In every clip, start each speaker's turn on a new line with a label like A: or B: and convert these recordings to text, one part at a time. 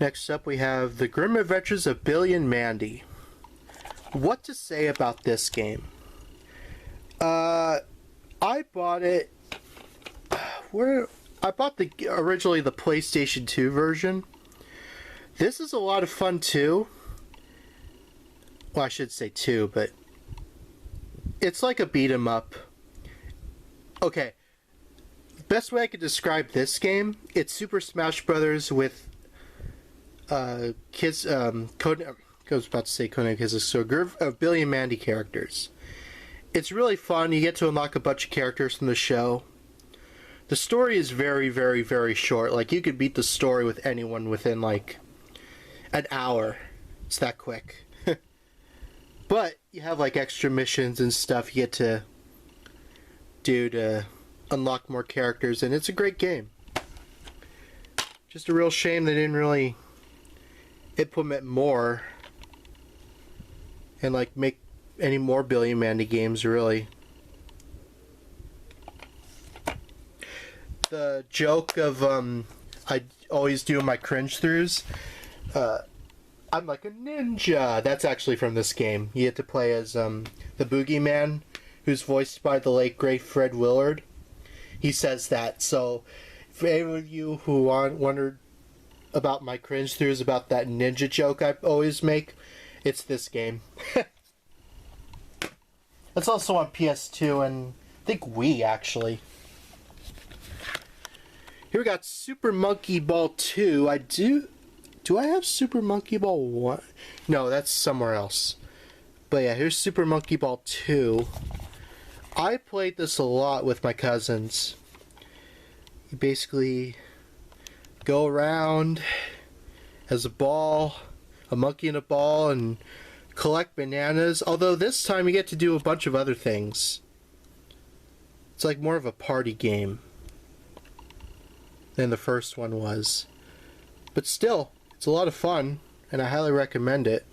A: Next up we have The Grim Adventures of Billy and Mandy. What to say about this game? I bought it... I bought originally the PlayStation 2 version. This is a lot of fun too. Well, I should say 2, but... It's like a beat 'em up. Okay. Best way I could describe this game, it's Super Smash Brothers with kids, I was about to say Codename Kisses, so a group of Billy and Mandy characters. It's really fun. You get to unlock a bunch of characters from the show. The story is very, very, very short. Like, you could beat the story with anyone within, like, an hour. It's that quick. But you have, like, extra missions and stuff you get to do to unlock more characters, and it's a great game. Just a real shame they didn't really implement more and like make any more Billy and Mandy games, really. The joke of I always do my cringe throughs, I'm like a ninja, that's actually from this game. You get to play as the Boogeyman, who's voiced by the late great Fred Willard. He says that. So for any of you who wondered about my cringe throughs about that ninja joke I always make, it's this game. It's also on PS2 and I think Wii, actually. Here we got Super Monkey Ball 2. Do I have Super Monkey Ball 1? No, that's somewhere else. But yeah, here's Super Monkey Ball 2. I played this a lot with my cousins. You basically go around as a ball, a monkey in a ball, and collect bananas. Although this time you get to do a bunch of other things. It's like more of a party game than the first one was. But still, it's a lot of fun, and I highly recommend it.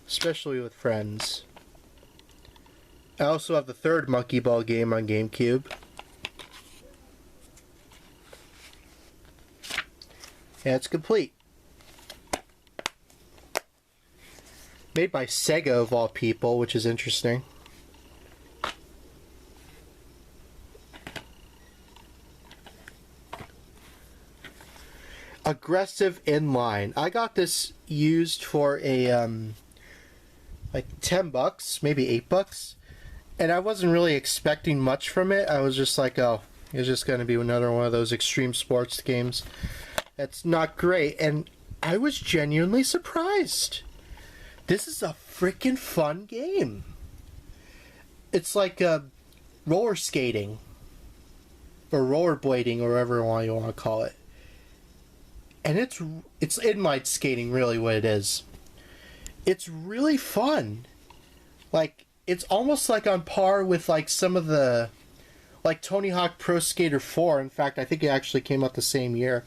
A: Especially with friends. I also have the third Monkey Ball game on Gamecube. Yeah, it's complete. Made by Sega of all people, which is interesting. Aggressive Inline. I got this used for a like $10, maybe $8. And I wasn't really expecting much from it. I was just like, oh, it's just going to be another one of those extreme sports games. That's not great. And I was genuinely surprised. This is a freaking fun game. It's like roller skating. Or rollerblading, or whatever you want to call it. And it's inline skating, really, what it is. It's really fun. Like, it's almost like on par with like some of the like Tony Hawk Pro Skater 4. In fact, I think it actually came out the same year.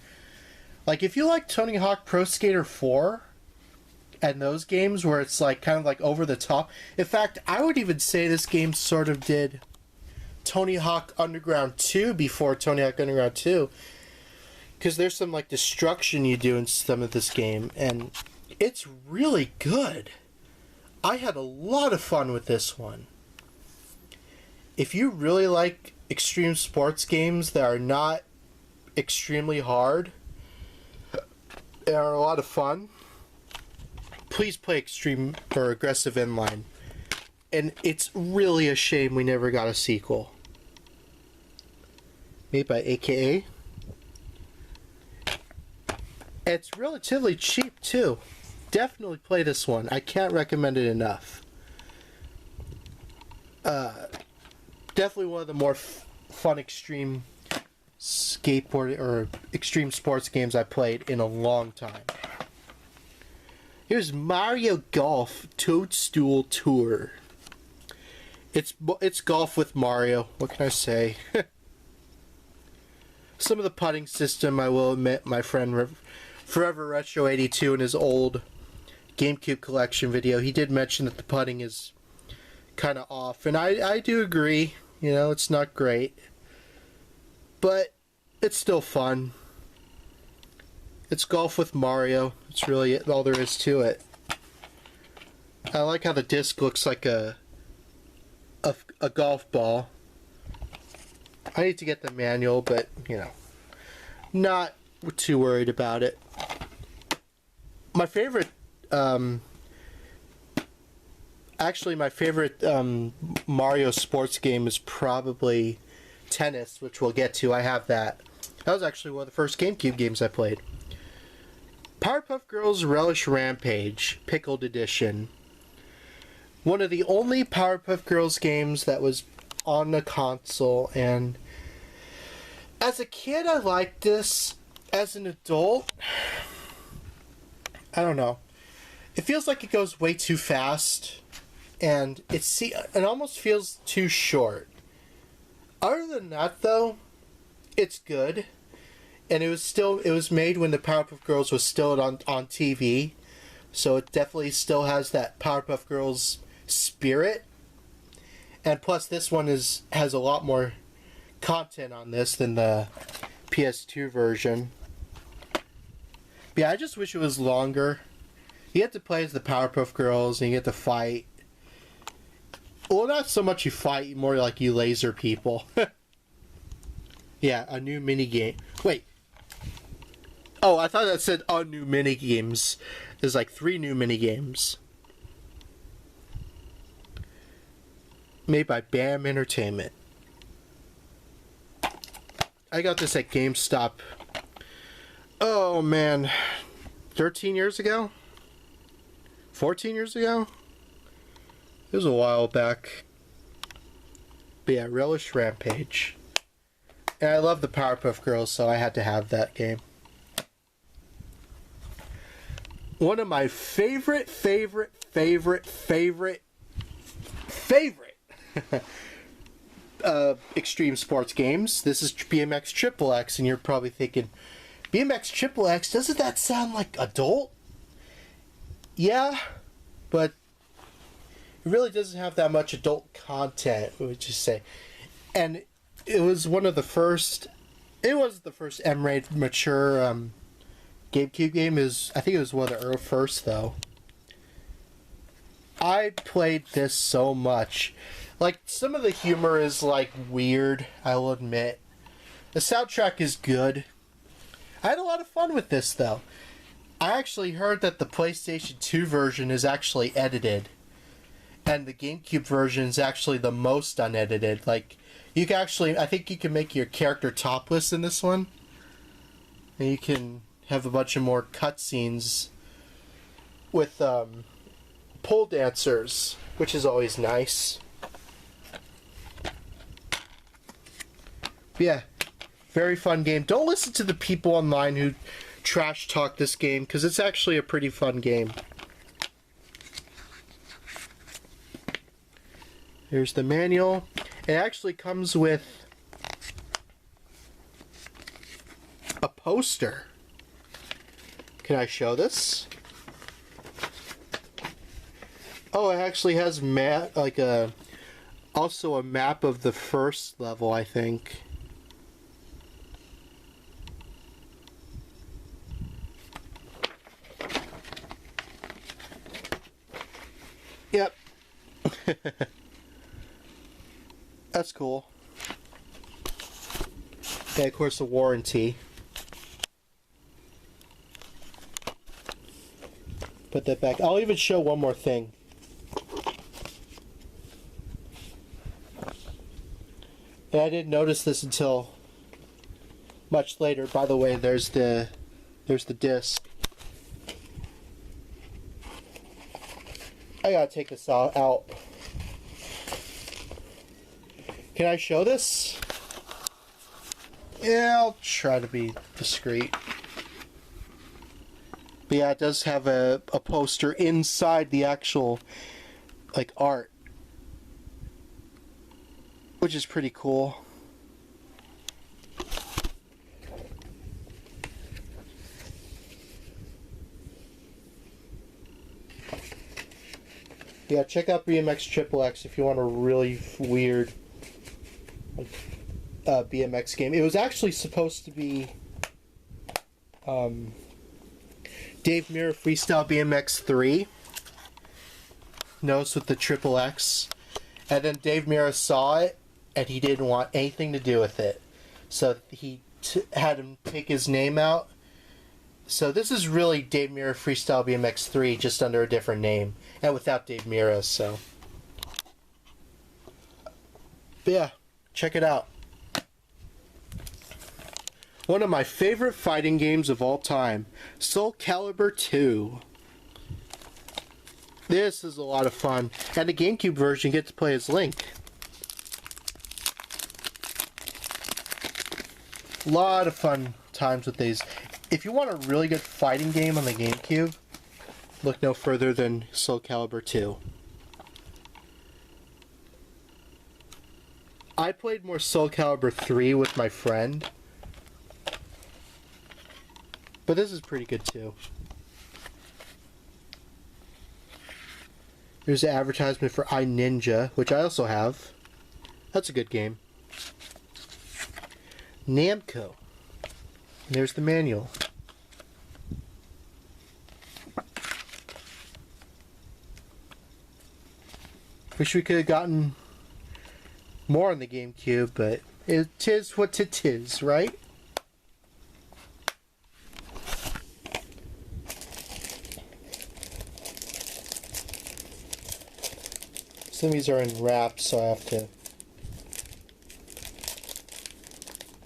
A: Like, if you like Tony Hawk Pro Skater 4 and those games where it's like kind of like over the top. In fact, I would even say this game sort of did Tony Hawk Underground 2 before Tony Hawk Underground 2. Because there's some like destruction you do in some of this game, and it's really good. I had a lot of fun with this one. If you really like extreme sports games that are not extremely hard and are a lot of fun, please play Extreme or Aggressive Inline. And it's really a shame we never got a sequel. Made by AKA. It's relatively cheap too. Definitely play this one. I can't recommend it enough. Definitely one of the more fun extreme skateboarding or extreme sports games I played in a long time. Here's Mario Golf Toadstool Tour. It's golf with Mario. What can I say? Some of the putting system, I will admit, my friend Forever Retro 82 in his old GameCube collection video, he did mention that the putting is kind of off, and I do agree. You know, it's not great, but it's still fun. It's golf with Mario. It's really all there is to it. I like how the disc looks like a golf ball. I need to get the manual, but, you know, not too worried about it. My favorite, actually my favorite Mario sports game is probably Tennis, which we'll get to. I have that. That was actually one of the first GameCube games I played. Powerpuff Girls Relish Rampage, Pickled Edition. One of the only Powerpuff Girls games that was on the console, and as a kid I liked this. As an adult, I don't know. It feels like it goes way too fast, and it almost feels too short. Other than that, though, it's good, and it was made when the Powerpuff Girls was still on TV, so it definitely still has that Powerpuff Girls spirit. And plus, this one has a lot more content on this than the PS2 version. But yeah, I just wish it was longer. You get to play as the Powerpuff Girls, and you get to fight. Well, not so much you fight, more like you laser people. Yeah, a new minigame. Wait. Oh, I thought that said a new minigames. There's like 3 new minigames. Made by BAM Entertainment. I got this at GameStop. Oh man, 13 years ago? 14 years ago? It was a while back. But yeah, Relish Rampage. And I love the Powerpuff Girls, so I had to have that game. One of my favorite extreme sports games. This is BMX Triple X, and you're probably thinking, BMX Triple X, doesn't that sound like adult? Yeah, but it really doesn't have that much adult content, would you say? And it was one of the first. It was the first M-rated mature GameCube game. I think it was one of the first, though. I played this so much. Like, some of the humor is, like, weird, I will admit. The soundtrack is good. I had a lot of fun with this, though. I actually heard that the PlayStation 2 version is actually edited. And the GameCube version is actually the most unedited. Like, you can actually, I think you can make your character topless in this one. And you can have a bunch of more cutscenes with, pole dancers, which is always nice. Yeah, very fun game. Don't listen to the people online who trash talk this game, because it's actually a pretty fun game. Here's the manual. It actually comes with a poster. Can I show this? Oh, it actually has also a map of the first level, I think. Yep. That's cool. Yeah, of course, the warranty. Put that back. I'll even show one more thing. And I didn't notice this until much later. By the way, there's the disc. I gotta take this out. Can I show this? Yeah, I'll try to be discreet. But yeah, it does have a poster inside the actual, like, art. Which is pretty cool. Yeah, check out BMX Triple X if you want a really weird BMX game. It was actually supposed to be Dave Mirra Freestyle BMX 3. Nose with the triple X. And then Dave Mirra saw it, and he didn't want anything to do with it. So he had him take his name out. So this is really Dave Mirra Freestyle BMX 3, just under a different name. And without Dave Mirra, so... But yeah, check it out. One of my favorite fighting games of all time. Soul Calibur 2. This is a lot of fun. And the Gamecube version, you get to play as Link. A lot of fun times with these. If you want a really good fighting game on the Gamecube, look no further than Soul Calibur 2. I played more Soul Calibur 3 with my friend. But this is pretty good too. There's an advertisement for iNinja, which I also have. That's a good game. Namco. There's the manual. Wish we could have gotten more on the GameCube, but it is what it is, right? Some of these are in wraps, so I have to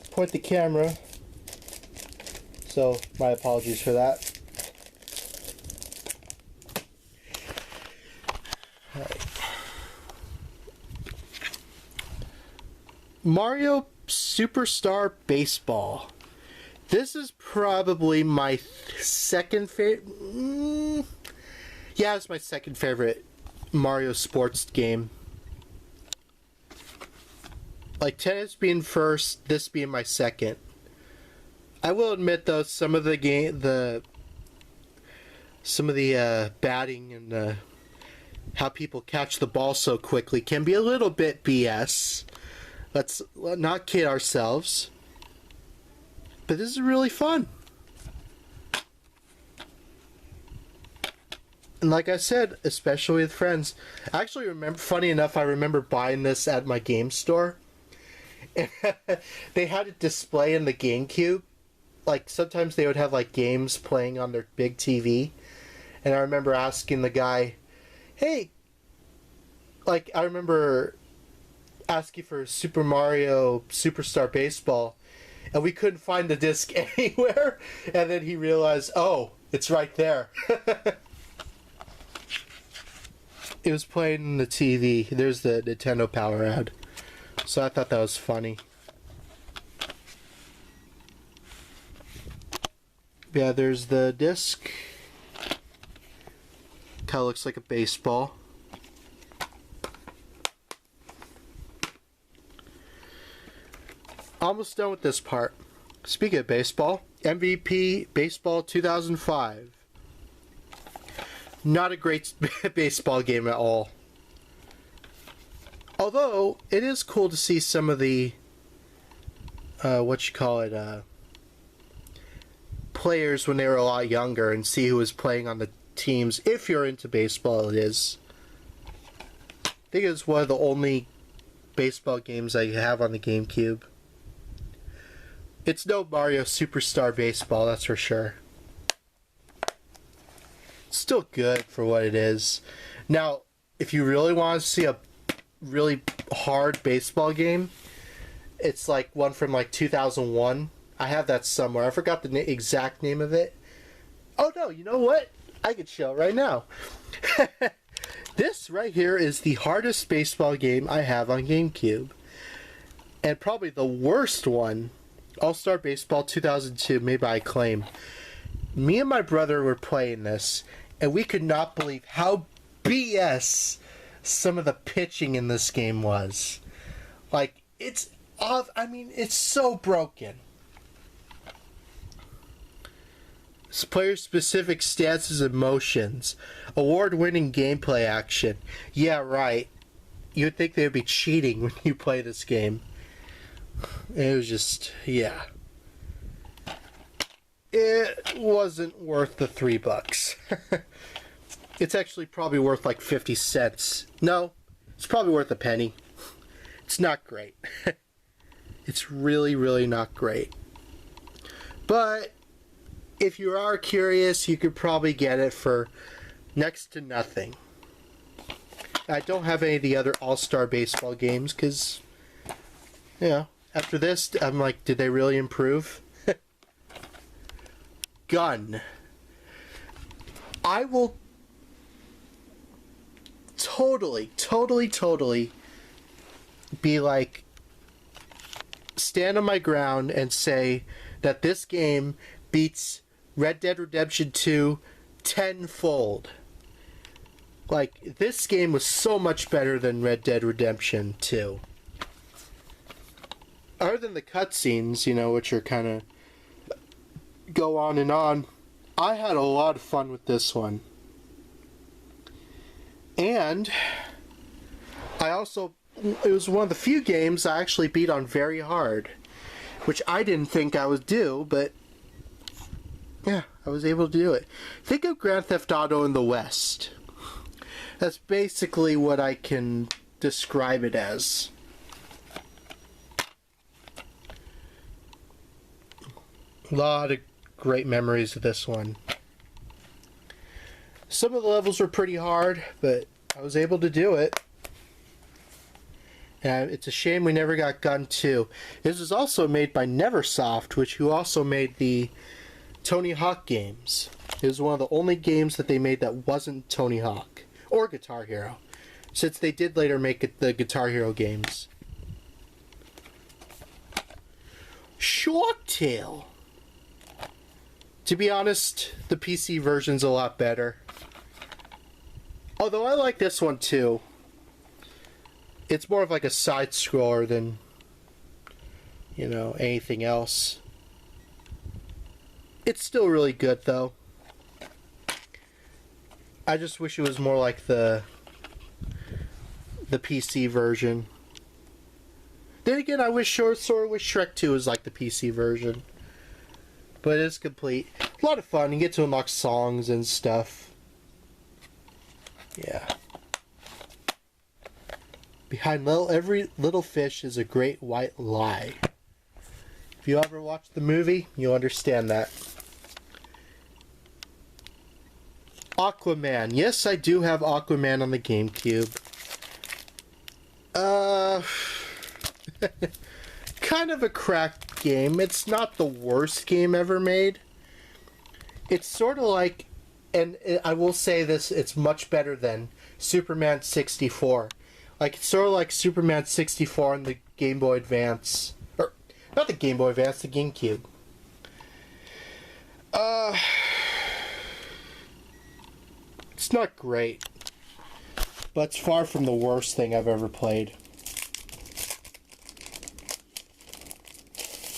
A: point the camera. So, my apologies for that. Alright. Mario Superstar Baseball. This is probably my second favorite. Yeah, it's my second favorite Mario sports game. Like tennis being first, this being my second. I will admit though, some of the batting and how people catch the ball so quickly can be a little bit BS. Let's not kid ourselves. But this is really fun. And like I said, especially with friends. I actually remember, funny enough, I remember buying this at my game store. They had it display in the GameCube. Like, sometimes they would have, like, games playing on their big TV. And I remember asking the guy, hey, like, I remember asking for Super Mario Superstar Baseball. And we couldn't find the disc anywhere. And then he realized, oh, it's right there. It was playing on the TV. There's the Nintendo Power ad. So I thought that was funny. Yeah, there's the disc. Kind of looks like a baseball. Almost done with this part. Speaking of baseball, MVP Baseball 2005. Not a great baseball game at all. Although, it is cool to see some of the, players when they were a lot younger and see who was playing on the teams. If you're into baseball, it is. I think it's one of the only baseball games I have on the GameCube. It's no Mario Superstar Baseball, that's for sure. Still good for what it is. Now, if you really want to see a really hard baseball game, it's like one from like 2001. I have that somewhere. I forgot the exact name of it. Oh no, you know what? I could show it right now. This right here is the hardest baseball game I have on GameCube. And probably the worst one, All-Star Baseball 2002, made by Acclaim. Me and my brother were playing this, and we could not believe how BS some of the pitching in this game was. Like, it's off. I mean, it's so broken. Player-specific stances and motions. Award-winning gameplay action. Yeah, right. You'd think they would be cheating when you play this game. It was just, yeah. it wasn't worth the $3. It's actually probably worth like 50 cents. No, it's probably worth a penny. It's not great. It's really, really not great. But if you are curious, you could probably get it for next to nothing. I don't have any of the other All-Star Baseball games because, you know, after this, I'm like, did they really improve? Gun. I will totally be like, stand on my ground and say that this game beats Red Dead Redemption 2 tenfold. Like, this game was so much better than Red Dead Redemption 2. Other than the cutscenes, you know, which are kind of go on and on, I had a lot of fun with this one. And I also, it was one of the few games I actually beat on very hard, which I didn't think I would do, but yeah, I was able to do it. Think of Grand Theft Auto in the West. That's basically what I can describe it as. A lot of great memories of this one. Some of the levels were pretty hard, but I was able to do it. And it's a shame we never got Gun 2. This was also made by Neversoft, who also made the Tony Hawk games. It was one of the only games that they made that wasn't Tony Hawk or Guitar Hero, since they did later make it the Guitar Hero games. Shark Tale. To be honest, the PC version's a lot better. Although I like this one too. It's more of like a side scroller than, you know, anything else. It's still really good though. I just wish it was more like the PC version. Then again, I wish Shrek 2 was like the PC version. But it's complete. A lot of fun. You get to unlock songs and stuff. Yeah. Behind every little fish is a great white lie. If you ever watched the movie, you'll understand that. Aquaman. Yes, I do have Aquaman on the Gamecube. Kind of a cracked game. It's not the worst game ever made. It's sort of like, and I will say this, it's much better than Superman 64. Like, it's sort of like Superman 64 on the Game Boy Advance. Or, not the Game Boy Advance, the GameCube. It's not great. But it's far from the worst thing I've ever played.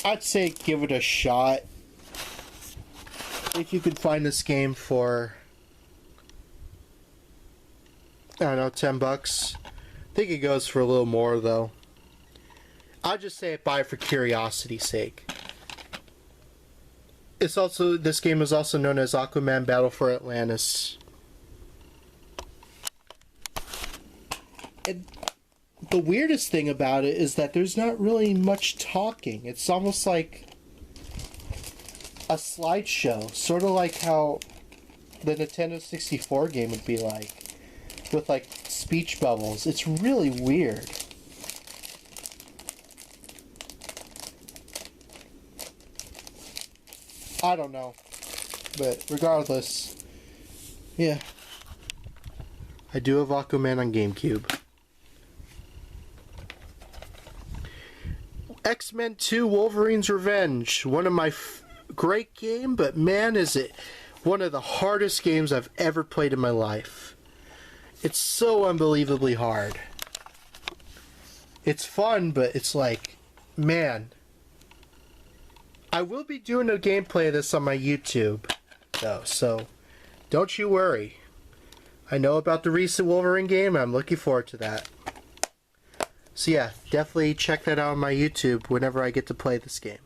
A: I'd say give it a shot. If you could find this game for, I don't know, $10. I think it goes for a little more though. I'd just say buy it for curiosity's sake. It's also, this game is also known as Aquaman Battle for Atlantis. And the weirdest thing about it is that there's not really much talking. It's almost like a slideshow, sort of like how the Nintendo 64 game would be like, with like speech bubbles. It's really weird. I don't know, but regardless, yeah, I do have Aquaman on GameCube. X-Men 2 Wolverine's Revenge, one of my great game, but man, is it one of the hardest games I've ever played in my life. It's so unbelievably hard. It's fun, but it's like, man. I will be doing a gameplay of this on my YouTube, though, so don't you worry. I know about the recent Wolverine game, and I'm looking forward to that. So yeah, definitely check that out on my YouTube whenever I get to play this game.